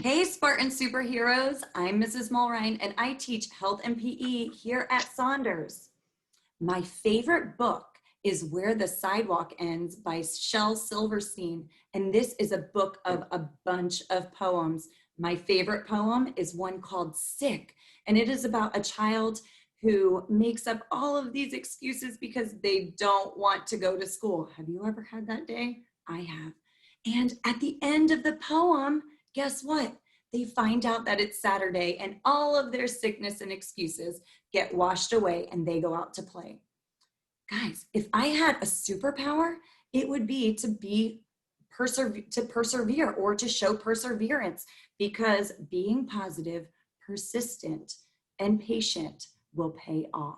Hey, Spartan superheroes. I'm Mrs. Mulrine, and I teach health and PE here at Saunders. My favorite book is Where the Sidewalk Ends by Shel Silverstein, and this is a book of a bunch of poems. My favorite poem is one called Sick, and it is about a child who makes up all of these excuses because they don't want to go to school. Have you ever had that day? I have. And at the end of the poem, guess what? They find out that it's Saturday and all of their sickness and excuses get washed away and they go out to play. Guys, if I had a superpower, it would be to persevere or to show perseverance, because being positive, persistent, and patient will pay off.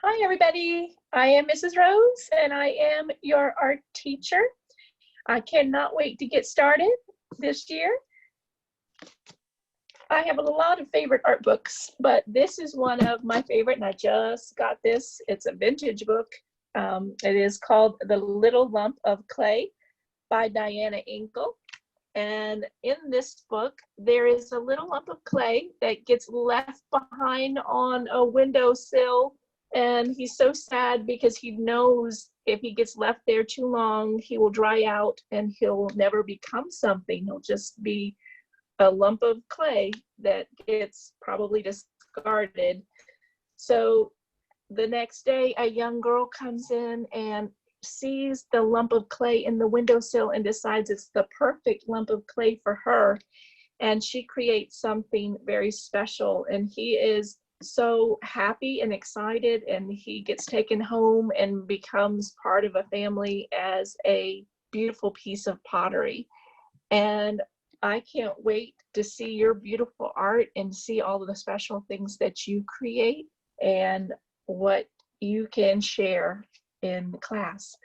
Hi, everybody. I am Mrs. Rose, and I am your art teacher. I cannot wait to get started this year. I have a lot of favorite art books, but this is one of my favorite, and I just got this. It's a vintage book. It is called The Little Lump of Clay by Diana Inkel. And in this book, there is a little lump of clay that gets left behind on a windowsill. And he's so sad because he knows if he gets left there too long, he will dry out and he'll never become something. He'll just be a lump of clay that gets probably discarded. So the next day, a young girl comes in and sees the lump of clay in the windowsill and decides it's the perfect lump of clay for her. And she creates something very special. And he is so happy and excited, and he gets taken home and becomes part of a family as a beautiful piece of pottery. And I can't wait to see your beautiful art and see all of the special things that you create and what you can share in class.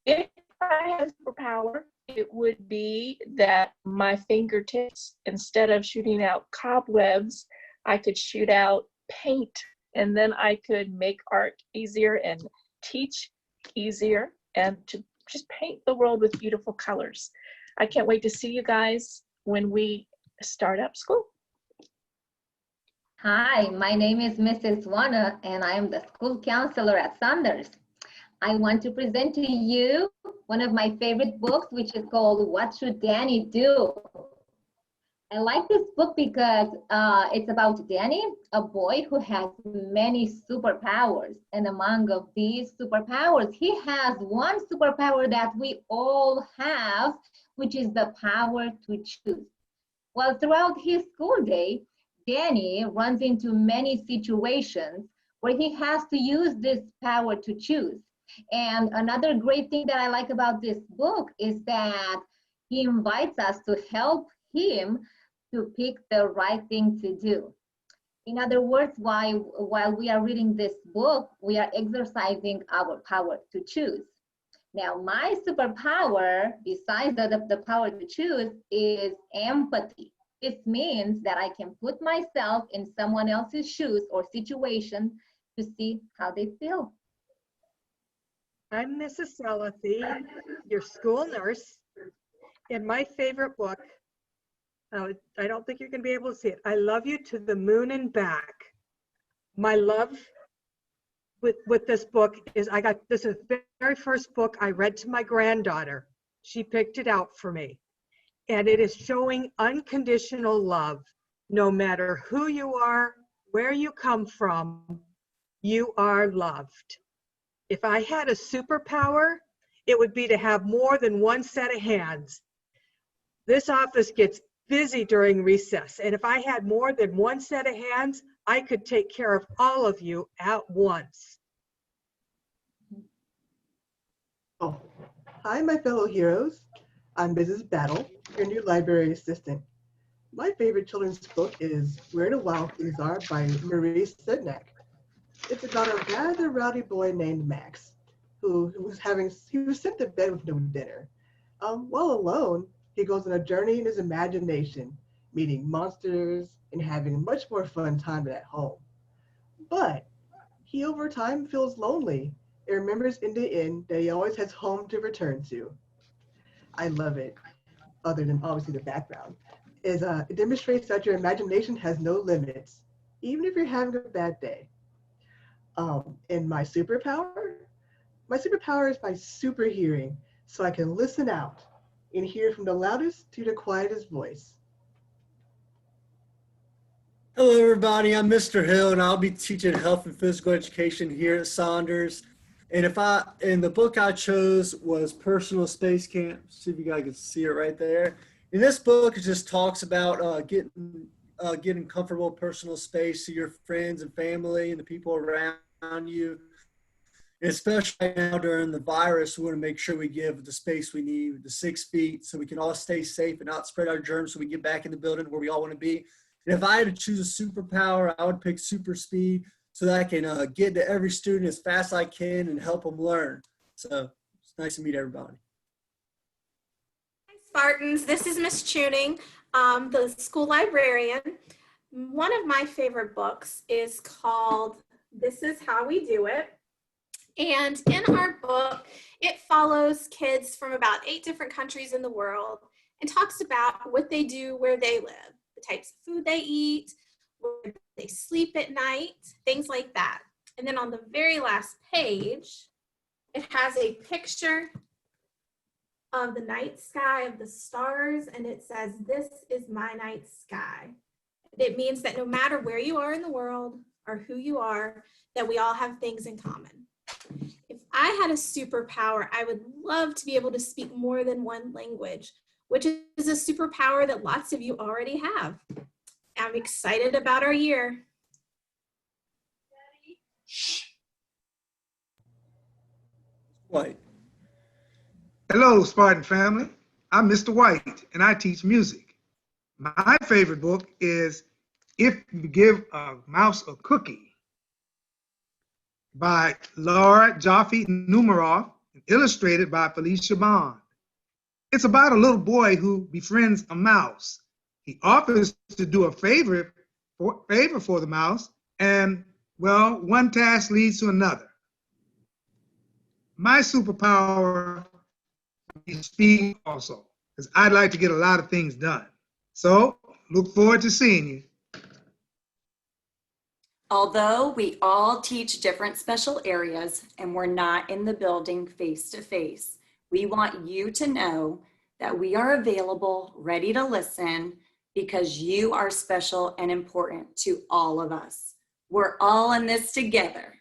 If I had a superpower, it would be that my fingertips, instead of shooting out cobwebs, I could shoot out paint, and then I could make art easier and teach easier and to just paint the world with beautiful colors. I can't wait to see you guys when we start up school. Hi, my name is Mrs. Wana, and I am the school counselor at Saunders. I want to present to you one of my favorite books, which is called What Should Danny Do? I like this book because it's about Danny, a boy who has many superpowers. And among of these superpowers, he has one superpower that we all have, which is the power to choose. Well, throughout his school day, Danny runs into many situations where he has to use this power to choose. And another great thing that I like about this book is that he invites us to help him to pick the right thing to do. In other words, while we are reading this book, we are exercising our power to choose. Now, my superpower, besides the power to choose, is empathy. This means that I can put myself in someone else's shoes or situation to see how they feel. I'm Mrs. Salathi, your school nurse. In my favorite book, I don't think you're going to be able to see it. I Love You to the Moon and Back. My love with this book is this is the very first book I read to my granddaughter. She picked it out for me. And it is showing unconditional love. No matter who you are, where you come from, you are loved. If I had a superpower, it would be to have more than one set of hands. This office gets busy during recess, and if I had more than one set of hands, I could take care of all of you at once. Oh, hi, my fellow heroes. I'm Mrs. Battle, your new library assistant. My favorite children's book is Where the Wild Things Are by Maurice Sednak. It's about a rather rowdy boy named Max, who was sent to bed with no dinner. While alone, he goes on a journey in his imagination, meeting monsters and having a much more fun time at home. But he over time feels lonely and remembers in the end that he always has home to return to. I love it, other than obviously the background, is it demonstrates that your imagination has no limits, even if you're having a bad day. And my superpower is my super hearing, so I can listen out and hear from the loudest to the quietest voice. Hello, everybody. I'm Mr. Hill, and I'll be teaching health and physical education here at Saunders. And the book I chose was Personal Space Camp. See if you guys can see it right there. In this book, it just talks about getting comfortable personal space to your friends and family and the people around you. And especially right now during the virus, we want to make sure we give the space we need, the 6 feet, so we can all stay safe and not spread our germs so we get back in the building where we all want to be. And if I had to choose a superpower, I would pick super speed so that I can get to every student as fast as I can and help them learn. So it's nice to meet everybody. Hi, Spartans. This is Miss Tuning, the school librarian. One of my favorite books is called This Is How We Do It. And in our book, it follows kids from about 8 different countries in the world and talks about what they do where they live, the types of food they eat, where they sleep at night, things like that. And then on the very last page, it has a picture of the night sky, of the stars, and it says, "This is my night sky." It means that no matter where you are in the world or who you are, that we all have things in common. If I had a superpower, I would love to be able to speak more than one language, which is a superpower that lots of you already have. I'm excited about our year. White. Hello, Spartan family. I'm Mr. White, and I teach music. My favorite book is If You Give a Mouse a Cookie by Laura Joffe Numeroff and illustrated by Felicia Bond. It's about a little boy who befriends a mouse. He offers to do a favor for the mouse, and, well, one task leads to another. My superpower is speed also, because I'd like to get a lot of things done. So, look forward to seeing you. Although we all teach different special areas and we're not in the building face to face, we want you to know that we are available, ready to listen, because you are special and important to all of us. We're all in this together.